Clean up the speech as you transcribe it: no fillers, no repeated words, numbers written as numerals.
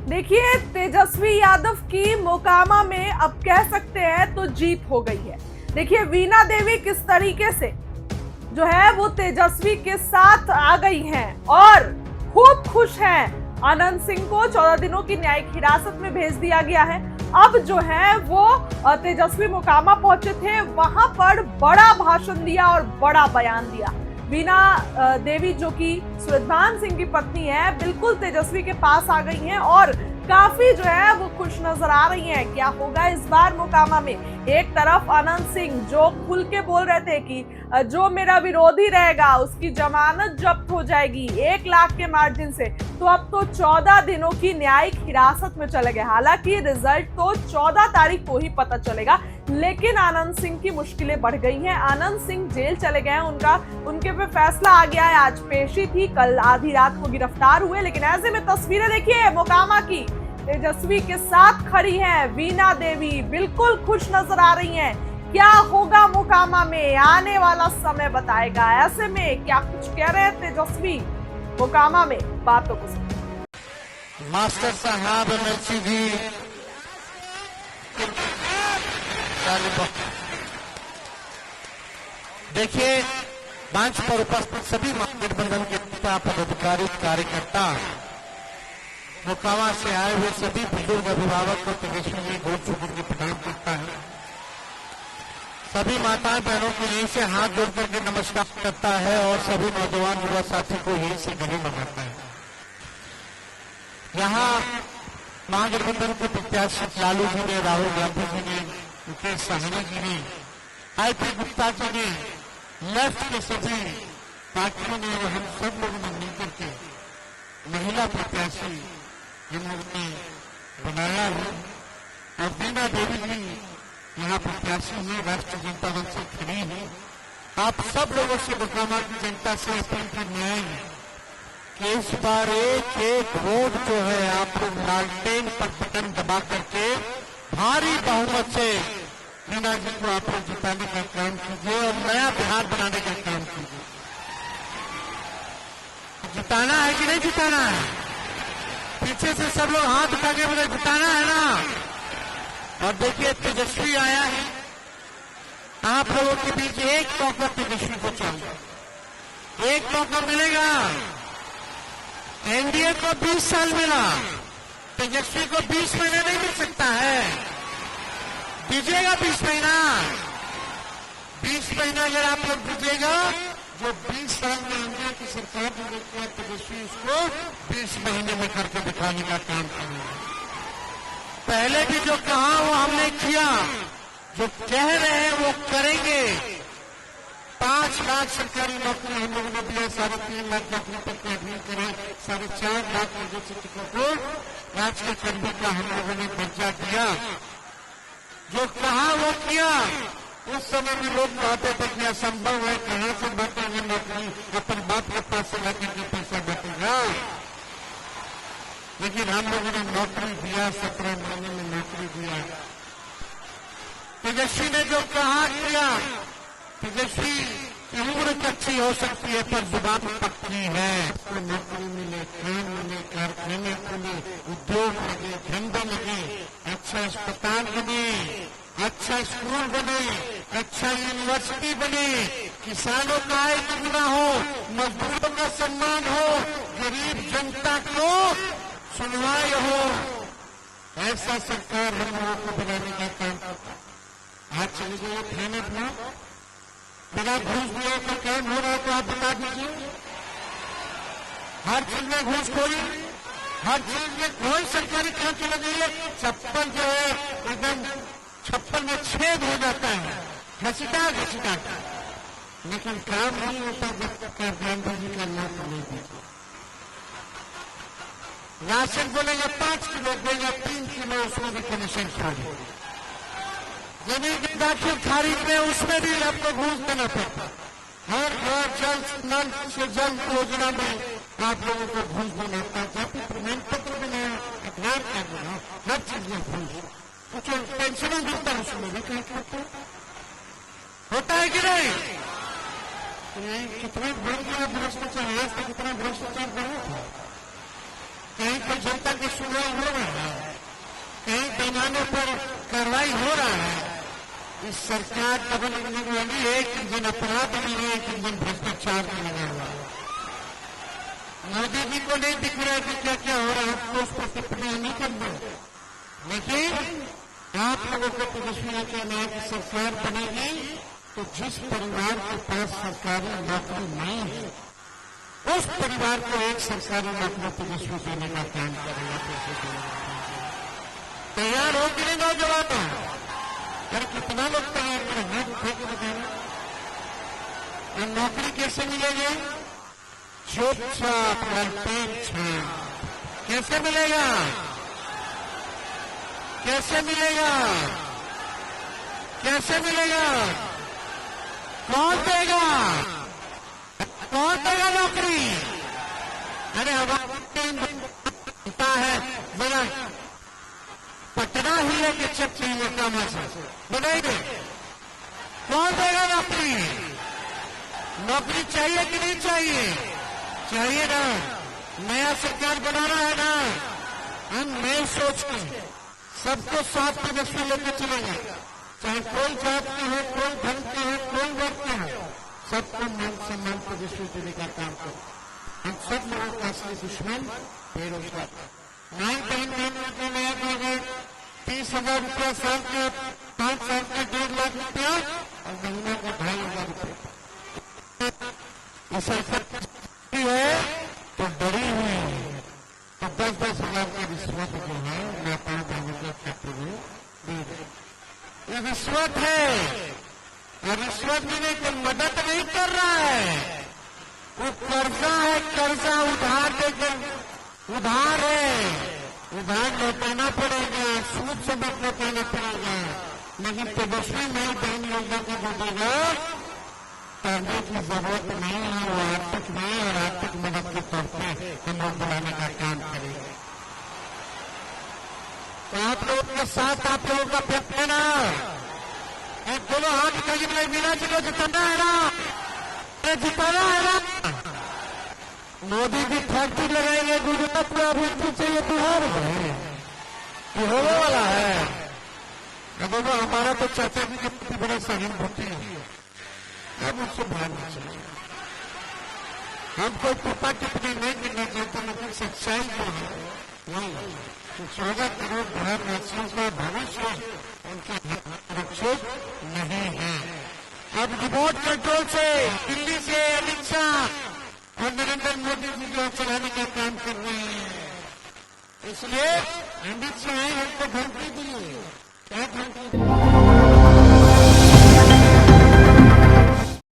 देखिए, तेजस्वी यादव की मोकामा में अब कह सकते हैं तो जीत हो गई है। देखिए, वीणा देवी किस तरीके से जो है वो तेजस्वी के साथ आ गई हैं और खूब खुश हैं। आनंद सिंह को 14 दिनों की न्यायिक हिरासत में भेज दिया गया है। अब जो है वो तेजस्वी मोकामा पहुंचे थे, वहां पर बड़ा भाषण दिया और बड़ा बयान दिया। वीणा देवी जो कि सुरजभान सिंह की पत्नी है, बिल्कुल तेजस्वी के पास आ गई हैं और काफी जो है वो खुश नजर आ रही हैं। क्या होगा इस बार मोकामा में? एक तरफ आनंद सिंह जो खुल के बोल रहे थे कि जो मेरा विरोधी रहेगा उसकी जमानत जब्त हो जाएगी 1 लाख के मार्जिन से, तो अब तो 14 दिनों की न्यायिक हिरासत में चले गए। हालांकि रिजल्ट तो 14 तारीख को ही पता चलेगा, लेकिन आनंद सिंह की मुश्किलें बढ़ गई हैं। आनंद सिंह जेल चले गए हैं, उनके पे फैसला आ गया है। आज पेशी थी, कल आधी रात को गिरफ्तार हुए, लेकिन ऐसे में तस्वीरें देखिए मोकामा की, तेजस्वी के साथ खड़ी हैं वीणा देवी, बिल्कुल खुश नजर आ रही हैं। क्या होगा मोकामा में, आने वाला समय बताएगा। ऐसे में क्या कुछ कह रहे हैं तेजस्वी मोकामा में, बातों को सुनिए। मास्टर साहब एमएलसी जी, देखिए मंच पर उपस्थित सभी महागठबंधन के नेता, पदाधिकारी, कार्यकर्ता, मोकामा से आए हुए सभी बुजुर्ग अभिभावक को तेजस्वी में गोल छूकर के प्रदान करता है। सभी माताएं बहनों को यहीं से हाथ जोड़ करके नमस्कार करता है और सभी नौजवान युवा साथी को यहीं से गले लगाता है। यहाँ महागठबंधन के प्रत्याशी लालू जी ने, राहुल गांधी जी ने, मुकेश सहनी जी ने, आईपी गुप्ता जी ने, लेफ्ट के सभी पार्टियों ने, हम सब लोगों ने मिलकर के महिला प्रत्याशी जिन्होंने बनाया है और वीणा देवी जी यहाँ प्रत्याशी है, राष्ट्रीय जनता दल से खड़ी है। आप सब लोगों से मोकामा की जनता से अपील करनी है कि इस बार एक एक वोट जो है आप लोग लालटेन पर बटन दबा करके भारी बहुमत से वीणा जी को आप लोग जिताने का काम कीजिए और नया बिहार बनाने का काम कीजिए। जिताना है कि नहीं जिताना है? पीछे से सब लोग हाथ उठा के बोले जिताना है ना। और देखिए तेजस्वी आया है, आप लोगों के बीच एक मौका तेजस्वी को चाहिए, एक मौका मिलेगा। एनडीए को 20 साल मिला, तेजस्वी को 20 महीने नहीं मिल सकता है। दीजिएगा 20 महीना, 20 महीना अगर आप लोग दीजिएगा, जो 20 साल में एनडीए की सरकार ने जो किया, तेजस्वी उसको 20 महीने में करके दिखाने का काम करेगा। पहले भी जो कहा वो हमने किया, जो कह रहे हैं वो करेंगे। 5 लाख सरकारी नौकरी हम लोगों ने दिया, 3.5 लाख नौकरी तक का अध्ययन करा, 4.5 लाख निर्देश शिक्षकों को राज्य के कर्मी का हम लोगों ने दर्जा दिया। जो कहा वो किया। उस समय भी लोग कहते थे कि असंभव है, कहां से बांटेंगे नौकरी, अपन बाप के पास से लेकर के पैसा बांटेगा। लेकिन हम लोगों ने नौकरी दिया, 17 महीने में नौकरी दिया। तेजस्वी ने जो कहा किया। तेजस्वी की उम्र कच्ची हो सकती है पर जुबान पक्की है। तो नौकरी मिले, काम मिले, कारखाने खुले, उद्योग लगे, धंधे लगे, अच्छा अस्पताल बने, अच्छा स्कूल बने, अच्छा यूनिवर्सिटी बने, किसानों का आय दुगना हो, मजदूरों का सम्मान हो, गरीब जनता को सुनवाई हो। ऐसा सरकार हम लोगों को बनाने का काम करता। आज चले जाइए थाने अपना, बिना घूस दिए का काम हो रहा है तो आप बता दीजिए। हर चीज में घूसखोरी, हर चीज में कोई सरकारी काम चला जाइए, चप्पल जो है एकदम 56 में छेद हो जाता है, घसीटा घसीटा। लेकिन काम नहीं होता जब तक गांधी जी का नाम नहीं दीजिए। राशन बोलेगा 5 किलो, देगा 3 किलो, उसमें भी कमीशन खाली। जमीन की दाखिल खारिज में उसमें भी आपको घूस देना पड़ता। हर घर जल नल से जल योजना में आप लोगों को घूस देना पड़ता। जाति प्रमाण पत्र बनाया, आधार कार्ड बनाया, हर चीज में घूस। कुछ पेंशन मिलता है उसमें भी क्या करता होता है कि नहीं? कितना बढ़ गया भ्रष्टाचार, आज तक कितना भ्रष्टाचार बढ़ा था। कहीं पर जनता की सुनवाई हो रहा किसानों पर कार्रवाई हो रहा है, इस सरकार डबल इंजन वाली एक इंजन अपराध में है, एक इंजन भ्रष्टाचार में लगा हुआ है। मोदी जी को नहीं दिख रहा है कि क्या क्या हो रहा है, हमको उस पर टिप्पणी नहीं करना, लेकिन आप लोगों को तेजस्वी ने कहना है कि सरकार बनेगी तो जिस परिवार के पास सरकारी नौकरी नहीं है, उस परिवार को एक सरकारी नौकरी तेजस्वी देने का काम करेगा। तैयार हो कि नहीं नौजवान? अरे कितना लोग तैयार करें, हाथ उठा के बताना। और नौकरी कैसे मिलेगी? चुपचाप पेन छाप। कैसे मिलेगा? कैसे मिलेगा? कैसे मिलेगा? कौन देगा? कौन देगा नौकरी? अरे हमारा है जरा पटना ही है कि चेक चाहिए काम से बनाइए। कौन देगा नौकरी? नौकरी चाहिए कि नहीं चाहिए? चाहिए ना। नया सरकार बनाना है ना, हम नई सोच के सबको साथ तेजस्वी लेकर चलेंगे, चाहे कोई जात के है, कोई धर्म के है, कोई वर्ग के है, सबको मान सम्मान तेजस्वी देने का काम करो। हम सब लोगों का असली दुश्मन बेरोजगार। 9 का नया बजट 30,000 रुपया साल का, 5 साल का 1.5 लाख रुपया और महीना का 2,500 रुपया। इस है तो बड़ी हुई है तो 10-10 हजार की रिश्वत जो है व्यापार देने के क्षेत्र में दी गई। ये रिश्वत है, और रिश्वत देने की मदद नहीं कर रहा है, वो कर्जा है, कर्जा उधार देकर उधार है, उधार लौटाना पड़ेगा, सूद समेत लौटाना पड़ेगा। लेकिन तेजस्वी नई बहन योजना को जो देगा करने की जरूरत नहीं है, वो आर्थिक नहीं और आर्थिक मदद के तौर पर हम लोग बढ़ाने का काम करेंगे। तो आप लोगों के साथ आप लोगों का प्रयत्न है ना, एक दोनों हाथ कहीं मीना जी को जिताना है ना, जिताना है ना। मोदी जी फैक्ट्री लगाएंगे गुजरात में, अभी चाहिए बिहार में, ये होने वाला है। अब हमारा तो चाचा जी के प्रति बड़ा सहानुभूति है, अब उससे बाहर नहीं चले। हम कोई टिप्पा टिप्पणी नहीं करना चाहते, लेकिन सच्चाई जो है वही तो 14 करोड़ भारतवासियों का भविष्य उनके सुरक्षित नहीं है। अब रिमोट कंट्रोल से दिल्ली से अमित शाह और नरेंद्र मोदी जी जो चलाने का काम कर रहे हैं, इसलिए अमित शाह हमको धमकी दी। क्या धमकी दी?